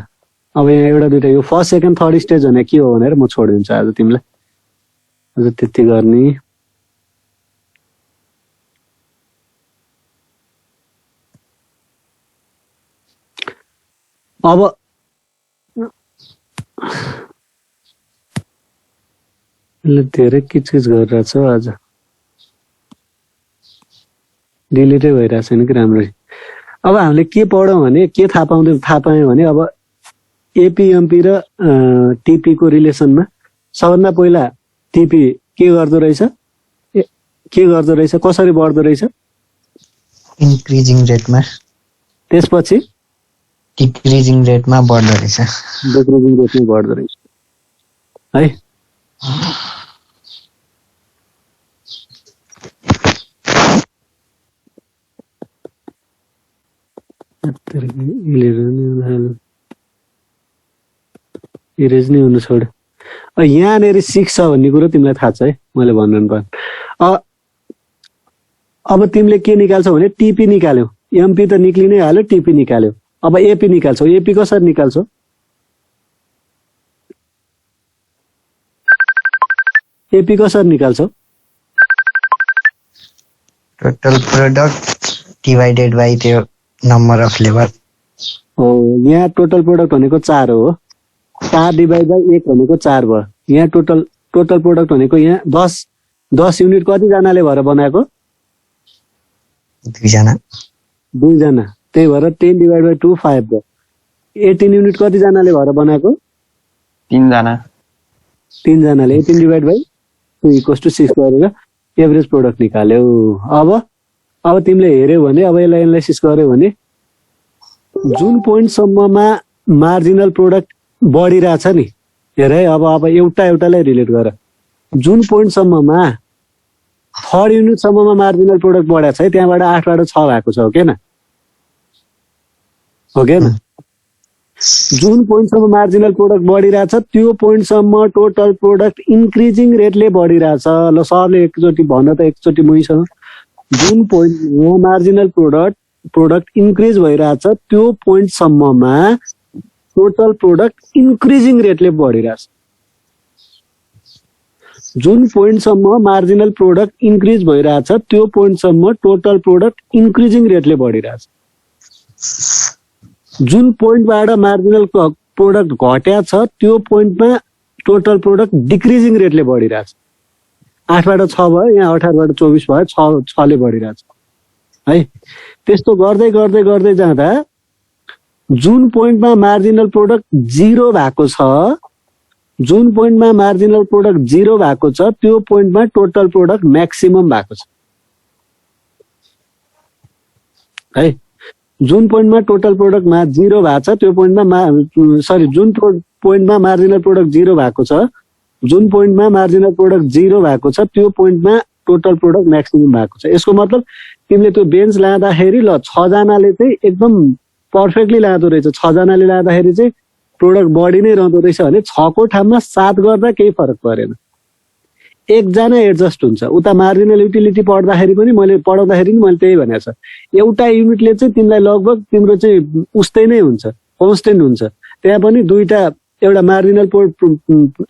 अब यहाँ एउटा दुइटा यो फर्स्ट सेकेन्ड थर्ड स्टेज भने के हो भनेर म छोडिदिन्छु आज तिमीलाई, आज त्यति गर्ने। अब धेरै किचकिच गरिरहेछ आज, डिलिटै भइरहेको छैन कि राम्ररी। अब हामीले के पढौँ भने के थाहा पायौँ भने अब एपीएमपी र टिपी को रिलेसनमा सबभन्दा पहिला टिपी के गर्दो रहेछ, कसरी बढ्दो रहेछ, इन्क्रिजिङ रेटमा, त्यसपछि डिक्रिजिङ रेटमा बढ्दो रहेछ, डिक्रिजिङ रेटमा बढ्दो रहेछ है। इरेज नै हुनु छोड। यहाँनिर 6 छ भन्ने कुरो तिमीलाई थाहा छ है, मैले भन्नु पर्यो। अब तिमीले के निकाल्छौ भने टिपी निकाल्यौ, एमपी त निक्लि नै हाल्यो, टिपी निकाल्यौ। अब एपी निकाल्छौ, एपी कसरी निकाल्छौ? एपी कसरी निकाल्छौ? टोटल प्रोडक्ट डिवाइडेड बाइ त्यो नम्बर अफ लेबर हो। यहाँ टोटल प्रोडक्ट भनेको 4 हो, 4 डिभाइड बाई 1 भनेको 4 भयो। यहाँ टोटल प्रोडक्ट भनेको यहाँ 10 युनिट कतिजनाले भएर बनाएको? 2जना। त्यही भएर 10 डिभाइड बाई 2 5 भयो। 18 युनिट कतिजनाले भएर बनाएको? 3जनाले 18 डिभाइड बाई 2 इक्वल्स टु 6 गरेर एभरेज प्रोडक्ट निकाल्यौ। अब तिमीले हेऱ्यौ भने अब यसलाई एनालाइसिस गर्यौ भने जुन पोइन्टसम्ममा मार्जिनल प्रोडक्ट बढिरहेछ नि, हेर है, अब एउटालाई रिलेट गर। जुन पोइन्टसम्ममा थर्ड युनिटसम्ममा मार्जिनल प्रोडक्ट बढेको छ है, त्यहाँबाट 8बाट 6 भएको छ, हो कि न? जुन पोइन्टसम्म मार्जिनल प्रोडक्ट बढिरहेछ त्यो पोइन्टसम्म टोटल प्रोडक्ट इन्क्रिजिङ रेटले बढिरहेछ। ल सबले एकचोटि भन त, एकचोटि मैसँग जुन पोइन्टमा मार्जिनल प्रोडक्ट इन्क्रिज भइरहेछ त्यो पोइन्टसम्ममा टोटल प्रोडक्ट इन्क्रिजिङ रेटले बढिरहेछ। जुन पोइन्टसम्म मार्जिनल प्रोडक्ट इन्क्रिज भइरहेछ त्यो पोइन्टसम्म टोटल प्रोडक्ट इन्क्रिजिङ रेटले बढिरहेछ। जुन पोइन्टबाट मार्जिनल प्रोडक्ट घट्या छ त्यो पोइन्टमा टोटल प्रोडक्ट डिक्रिजिङ रेटले बढिरहेछ। 8 बाट 6 भयो, यहाँ 18 बाट 24 भयो, 6 ले बढिरहेछ है। त्यस्तो गर्दै गर्दै गर्दै जाँदा जुन पोइन्टमा मार्जिनल प्रोडक्ट 0 भएको छ, जुन पोइन्टमा मार्जिनल प्रोडक्ट 0 भएको छ त्यो पोइन्टमा टोटल प्रोडक्ट म्याक्सिमम भएको छ है। जुन पोइन्टमा टोटल प्रोडक्टमा 0 भएको छ त्यो पोइन्टमा जुन पोइन्टमा मार्जिनल प्रोडक्ट 0 भएको छ, जुन पोइन्टमा मार्जिनल प्रोडक्ट 0 भएको छ त्यो पोइन्टमा टोटल प्रोडक्ट म्याक्सिमम भएको छ। यसको मतलब तिमीले त्यो बेन्च लाँदाखेरि ल 6 जनाले चाहिँ एकदम पर्फेक्टली लाँदो रहेछ, 6 जनाले लाँदाखेरि चाहिँ प्रोडक्ट बढी नै रहँदो रहेछ भने 6 को ठाउँमा 7 गर्दा केही फरक परेन। एकजना एडजस्ट हुन्छ। उता मार्जिनल युटिलिटी पढ्दाखेरि पनि मैले त्यही भनेको छ, एउटा युनिटले चाहिँ तिमीलाई लगभग तिम्रो चाहिँ उस्तै नै हुन्छ, कन्स्टेन्ट हुन्छ। त्यहाँ पनि एउटा मार्जिनल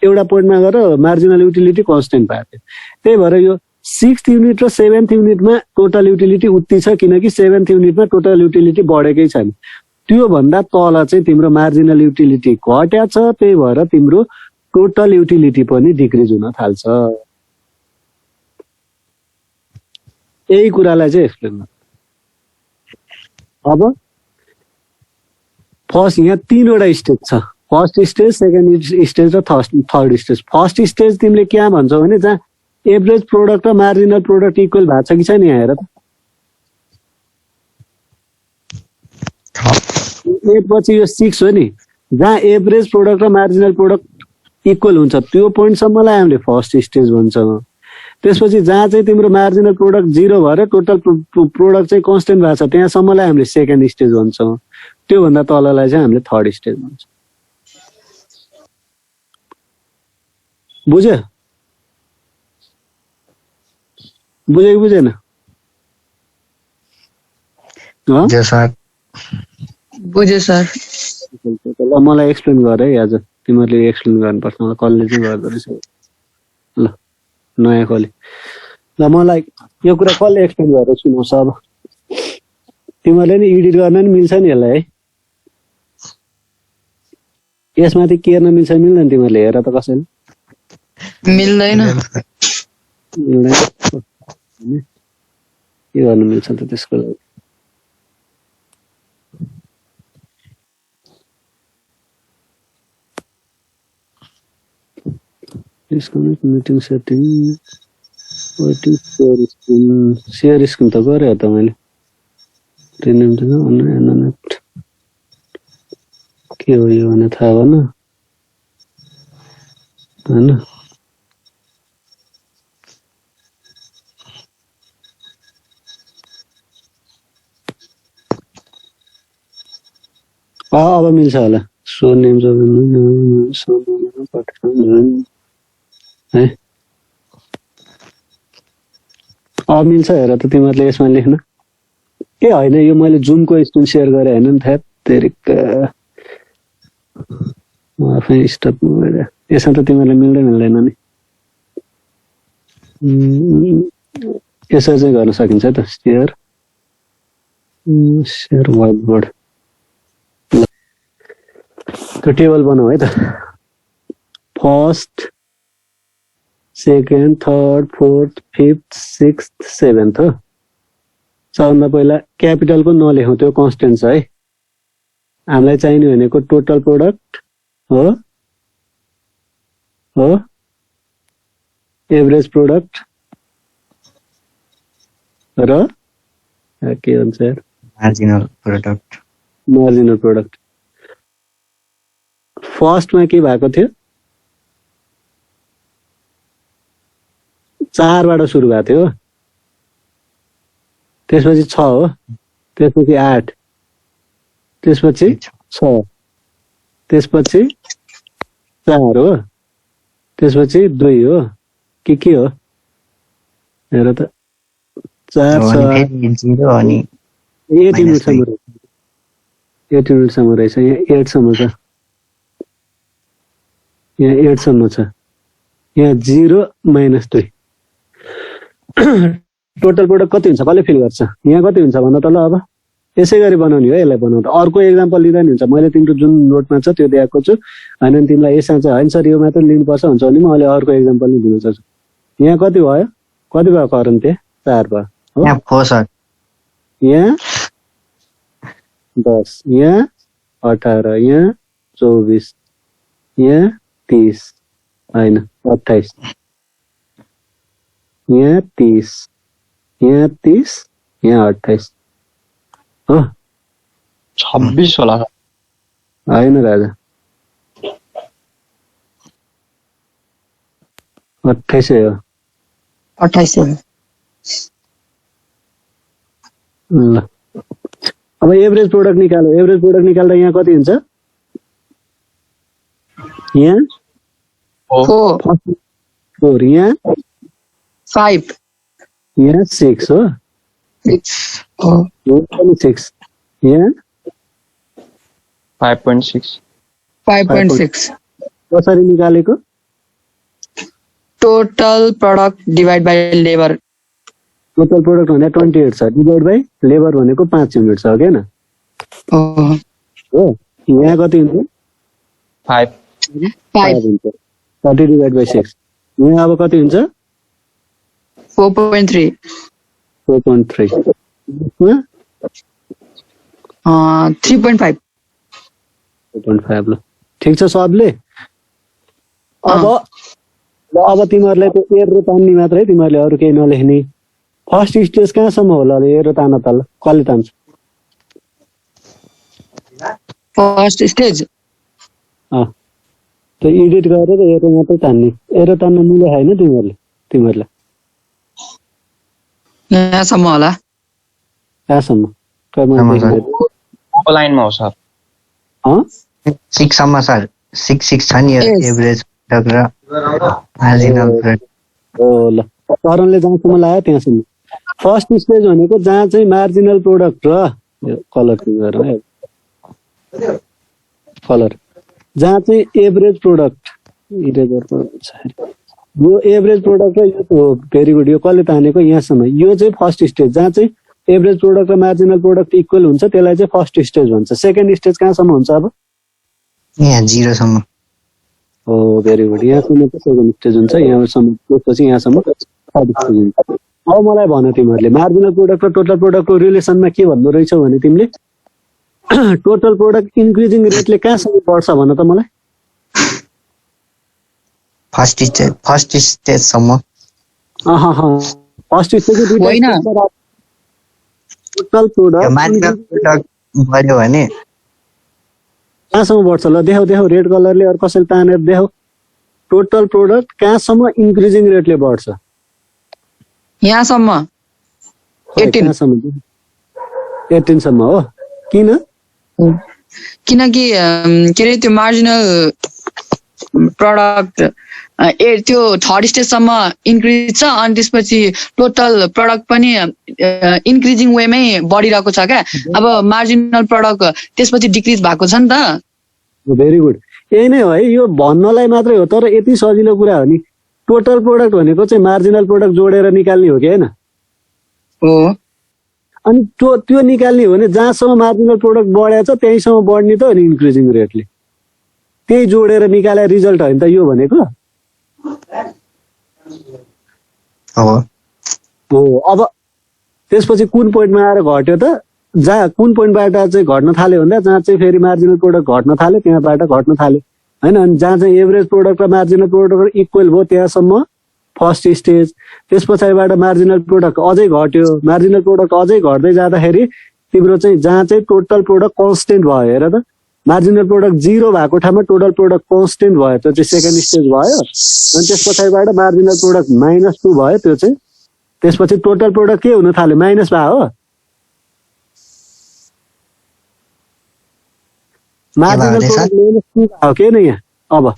एउटा पोइन्टमा गएर मार्जिनल युटिलिटी कन्स्टेन्ट पाएको थियो। त्यही भएर यो 6th युनिट र 7th युनिटमा टोटल युटिलिटी उति छ, किनकि 7th युनिटमा टोटल युटिलिटी बढेकै छैन। त्यो भन्दा तल चाहिँ तिम्रो मार्जिनल युटिलिटी घट्या छ, त्यही भएर तिम्रो टोटल युटिलिटी पनि डिक्रिज हुन थाल्छ। यही कुरालाई चाहिँ एक्सप्लेन गर्नु। अब फर्स्ट यहाँ 3वटा स्टेज छ, फर्स्ट स्टेज, सेकेन्ड स्टेज र थर्ड स्टेज। फर्स्ट स्टेज तिमीले क्या भन्छौ भने जहाँ एभरेज प्रोडक्ट र मार्जिनल प्रोडक्ट इक्वल भएको छ कि छैन, यहाँ हेर त। पछि यो 6 हो नि, जहाँ एभरेज प्रोडक्ट र मार्जिनल प्रोडक्ट इक्वल हुन्छ त्यो पोइन्टसम्मलाई हामीले फर्स्ट स्टेज भन्छौँ। त्यसपछि जहाँ चाहिँ तिम्रो मार्जिनल प्रोडक्ट 0 भएर टोटल प्रोडक्ट चाहिँ कन्स्टेन्ट भएको छ त्यहाँसम्मलाई हामीले सेकेन्ड स्टेज भन्छौँ। त्योभन्दा तललाई चाहिँ हामीले थर्ड स्टेज भन्छौँ। बुझ्यो कि बुझेन? बुझेँ सर। ल मलाई एक्सप्लेन गर है आज, तिमीहरूले एक्सप्लेन गर्नुपर्छ, मलाई कसले चाहिँ गर्दो रहेछ। ल नयाँ कसले, ल मलाई यो कुरा कसले एक्सप्लेन गरेर सुनाउँछ। अब तिमीहरूले नि एडिट गर्न नि मिल्छ नि यसलाई है, यसमाथि केर्न मिल्छ मिल्दैन तिमीहरूले हेर त कसैले? मिल्दैन। के गर्नु मिल्छ त त्यसको लागि? Disconnect meeting setting, waiting share screen त गरेँ त मैले। रिनेम के हो यो भने थाहा भएन होइन। अब मिल्छ होला। सो नेम है, अब मिल्छ हेर त तिमीहरूले यसमा लेख्न। ए होइन, यो मैले जुमको स्क्रिन सेयर गरेँ होइन नि, थ्याप तेरिका आफै स्टप गरेँ। यसमा त तिमीहरूलाई मिल्दैन नि। यसरी चाहिँ गर्न सकिन्छ त, सेयर वाइट बोर्ड। त्यो टेबल बनाऊ है त, first, second, third, fourth, fifth, sixth, seventh हो। सबभन्दा पहिला क्यापिटलको नलेखौँ, त्यो कन्स्टेन्ट छ है। हामीलाई चाहिने भनेको टोटल प्रोडक्ट हो, एभरेज प्रोडक्ट र के भन्छ यार, मार्जिनल प्रोडक्ट। फर्स्टमा के भएको थियो, 4 बाट सुरु भएको थियो, त्यसपछि 6 हो, त्यसपछि 8, त्यसपछि 6, त्यसपछि 4 हो, त्यसपछि 2 हो कि के हो हेर त। 4 अनि 6 फेरि 0 अनि 8 युनिटसम्म रहेछ 8 युनिटसम्म रहेछ यहाँ 8 सम्म छ यहाँ 8 सम्म छ यहाँ 0 -2 टोटल प्रोडक्ट कति हुन्छ कसले फिल गर्छ यहाँ कति हुन्छ भन त ल अब यसै गरी बनाउने हो यसलाई बनाउँदा अर्को एक्जाम्पल लिँदा नि हुन्छ मैले तिम्रो जुन नोटमा छ त्यो दिएको छु होइन अनि तिमीलाई यसमा चाहिँ होइन सर यो मात्र लिनुपर्छ हुन्छ भने म अहिले अर्को एक्जाम्पल नि दिन सक्छु यहाँ कति भयो करन्ट त्यहाँ 4 भयो हो यहाँ 4 सर यहाँ 10 यहाँ 18 यहाँ 24 यहाँ 30 होइन 28 यहाँ 30 यहाँ 30 यहाँ 28 हो 26 होला होइन राजा 28 हो 28 ल अब एभरेज प्रोडक्ट निकाल्यो एभरेज प्रोडक्ट निकाल्दा यहाँ कति हुन्छ यहाँ 4 यहाँ 5 यहाँ 6 हो 6 यहाँ 5.6 5.6 कसरी निकालेको total product divide by labour total product भने 28 छ डिभाइड बाई लेबर भनेको 5 युनिट छ हो कि हो यहाँ कति हुन्छ 5 5 हुन्छ 30 डिभाइड बाई 6 यहाँ अब कति हुन्छ 4.3 4.3 3.5 4.5 ल ठिक छ सबले अब तिमीहरूलाई त एर र तान्ने मात्र है तिमीहरूले अरू केही नलेख्ने फर्स्ट स्टेज कहाँसम्म होला एर र तान्न तल कसले तान्छ फर्स्ट स्टेज त्यो एडिट गरेर एर मात्रै तान्ने एर तान्न मिले होइन तिमीहरूलाई यहाँसम्म होला कहाँसम्म लाइनमा हो सर 6 सम्म सर 6 छ नि एभरेज र मार्जिनल प्रोडक्ट हो ल चरणले जहाँसम्म लाग्यो त्यहाँसम्म फर्स्ट स्टेज भनेको जहाँ चाहिँ मार्जिनल प्रोडक्ट र कलर जहाँ चाहिँ एभरेज प्रोडक्ट यो एभरेज प्रोडक्ट र यो भेरी गुड यो कसले तानेको यहाँसम्म यो चाहिँ फर्स्ट स्टेज जहाँ चाहिँ एभरेज प्रोडक्ट र मार्जिनल प्रोडक्ट इक्वल हुन्छ त्यसलाई चाहिँ फर्स्ट स्टेज भन्छ सेकेन्ड स्टेज कहाँसम्म हुन्छ अब यहाँ 0 सम्म हो भेरी गुड यहाँसम्म चाहिँ सेकेन्ड स्टेज हुन्छ यहाँसम्म त्यसपछि यहाँसम्म थर्ड स्टेज हुन्छ अब मलाई भन तिमीहरूले मार्जिनल प्रोडक्ट र टोटल प्रोडक्टको रिलेसनमा के भन्नु रहेछौ भने तिमीले टोटल प्रोडक्ट इन्क्रिजिङ रेटले कहाँसम्म बढ्छ भन त मलाई फर्स्ट स्टेज सम्म first stage total product marginal product बढ्यो भने कहाँसम्म बढ्छ ल देखाउ रेड कलरले अरू कसैले तानेर देखाउ टोटल प्रोडक्ट कहाँसम्म इन्क्रिजिङ रेटले बढ्छ यहाँसम्म 18 सम्म हो किन किनकि के अरे त्यो मार्जिनल प्रोडक्ट त्यो थर्ड स्टेजसम्म इन्क्रिज छ अनि त्यसपछि टोटल प्रोडक्ट पनि इन्क्रिजिङ वेमै बढिरहेको छ क्या अब मार्जिनल प्रोडक्ट त्यसपछि डिक्रिज भएको छ नि त भेरी गुड यही नै हो है यो भन्नलाई मात्रै हो तर यति सजिलो कुरा हो नि टोटल प्रोडक्ट भनेको चाहिँ मार्जिनल प्रोडक्ट जोडेर निकाल्ने हो कि होइन हो अनि त्यो निकाल्ने हो भने जहाँसम्म मार्जिनल प्रोडक्ट बढेको छ त्यहीसम्म बढ्ने त हो नि इन्क्रिजिङ रेटले त्यही जोडेर निकाले रिजल्ट होइन त यो भनेको हो अब त्यसपछि कुन पोइन्टमा आएर घट्यो त जहाँ कुन पोइन्टबाट चाहिँ घट्न थाल्यो भन्दा जहाँ चाहिँ फेरि मार्जिनल प्रोडक्ट घट्न थाल्यो त्यहाँबाट घट्न थाल्यो होइन अनि जहाँ चाहिँ एभरेज प्रोडक्ट र मार्जिनल प्रोडक्ट इक्वल भयो त्यहाँसम्म फर्स्ट स्टेज त्यस पछाडिबाट मार्जिनल प्रोडक्ट अझै घट्यो मार्जिनल प्रोडक्ट अझै घट्दै जाँदाखेरि तिम्रो चाहिँ जहाँ चाहिँ टोटल प्रोडक्ट कन्स्टेन्ट भयो हेर त मार्जिनल प्रोडक्ट 0 भएको ठाउँमा टोटल प्रोडक्ट कन्स्टेन्ट भयो त्यो चाहिँ सेकेन्ड स्टेज भयो अनि त्यस पछाडिबाट मार्जिनल प्रोडक्ट -2 भयो त्यो चाहिँ त्यसपछि टोटल प्रोडक्ट के हुन थाल्यो माइनस भयो हो मार्जिनल प्रोडक्ट -2 भयो के नि यहाँ अब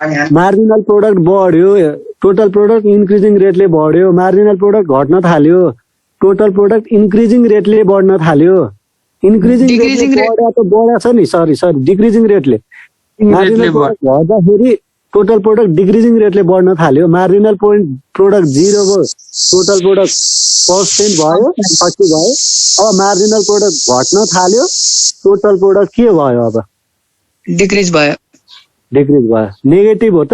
मार्जिनल प्रोडक्ट बढ्यो, टोटल प्रोडक्ट इन्क्रिजिङ रेटले बढ्यो, मार्जिनल प्रोडक्ट घट्न थाल्यो, टोटल प्रोडक्ट इन्क्रिजिङ रेटले बढ्न थाल्यो, इन्क्रिजिङ Decreasing रेटले rate. बढ्या त बढ्या छ नि, सरी डिक्रिजिङ रेटले मार्जिनल प्रोडक्ट घट्दाखेरि टोटल प्रोडक्ट डिक्रिजिङ रेटले बढ्न थाल्यो, मार्जिनल प्रोडक्ट 0 भयो, टोटल प्रोडक्ट 1% भयो, 30 भयो। अब मार्जिनल प्रोडक्ट घट्न थाल्यो, टोटल प्रोडक्ट के भयो, अब डिक्रिज भयो डिक्रिज भयो, नेगेटिभ हो त।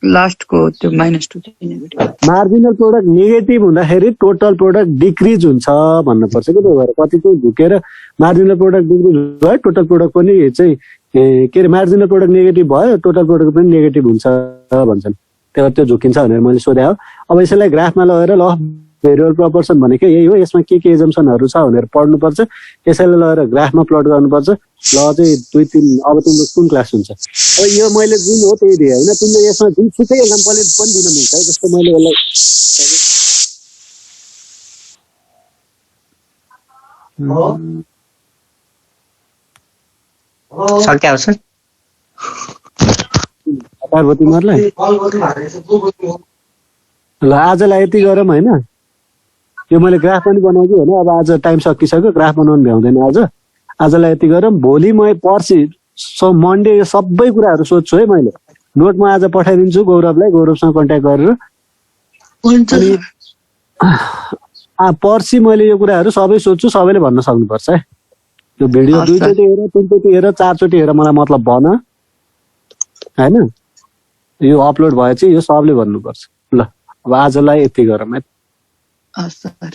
लास्टको त्यो -2 चाहिँ नेगेटिभ। मार्जिनल प्रोडक्ट नेगेटिभ हुँदाखेरि टोटल प्रोडक्ट डिक्रिज हुन्छ भन्नुपर्छ कि त्यो भएर कति चाहिँ झुकेर मार्जिनल प्रोडक्ट डिक्रिज भयो, टोटल प्रोडक्ट पनि चाहिँ के अरे मार्जिनल प्रोडक्ट नेगेटिभ भयो, टोटल प्रोडक्ट पनि नेगेटिभ हुन्छ भन्छन्। त्यही भएर त्यो झुकिन्छ भनेर मैले सोधे हो। अब यसैलाई ग्राफमा लगेर ल भेरिएबल प्रपोर्सन भनेको यही हो, यसमा के एजम्सनहरू छ भनेर पढ्नुपर्छ, यसैलाई लगेर ग्राफमा प्लट गर्नुपर्छ। ल चाहिँ 2-3 अब तिम्रो कुन क्लास हुन्छ। अब यो मैले जुन हो त्यही दिएँ होइन, तिमीले यसमा जुन सुकै एक्जाम्पल पनि दिन मिल्छ है, जस्तो मैले यसलाई सक्यो सर। हतार भयो तिमीहरूलाई। ल आजलाई यति गरौँ होइन, यो मैले ग्राफ पनि बनाउँछु होइन। अब आज टाइम सकिसक्यो, ग्राफ बनाउनु भ्याउँदैन आजलाई यति गरौँ। भोलि म पर्सि मन्डे यो सबै कुराहरू सोध्छु है, मैले नोटमा आज पठाइदिन्छु गौरवलाई, गौरवसँग कन्ट्याक्ट गरेर। हुन्छ अनि पर्सि मैले यो कुराहरू सबै सोध्छु, सबैले भन्न सक्नुपर्छ है। यो भिडियो 2 चोटि हेर, 3 चोटि हेर, 4 चोटि हेर, मलाई मतलब भन होइन। यो अपलोड भएपछि यो सबले भन्नुपर्छ। ल अब आजलाई यति गरौँ है। हस् सर।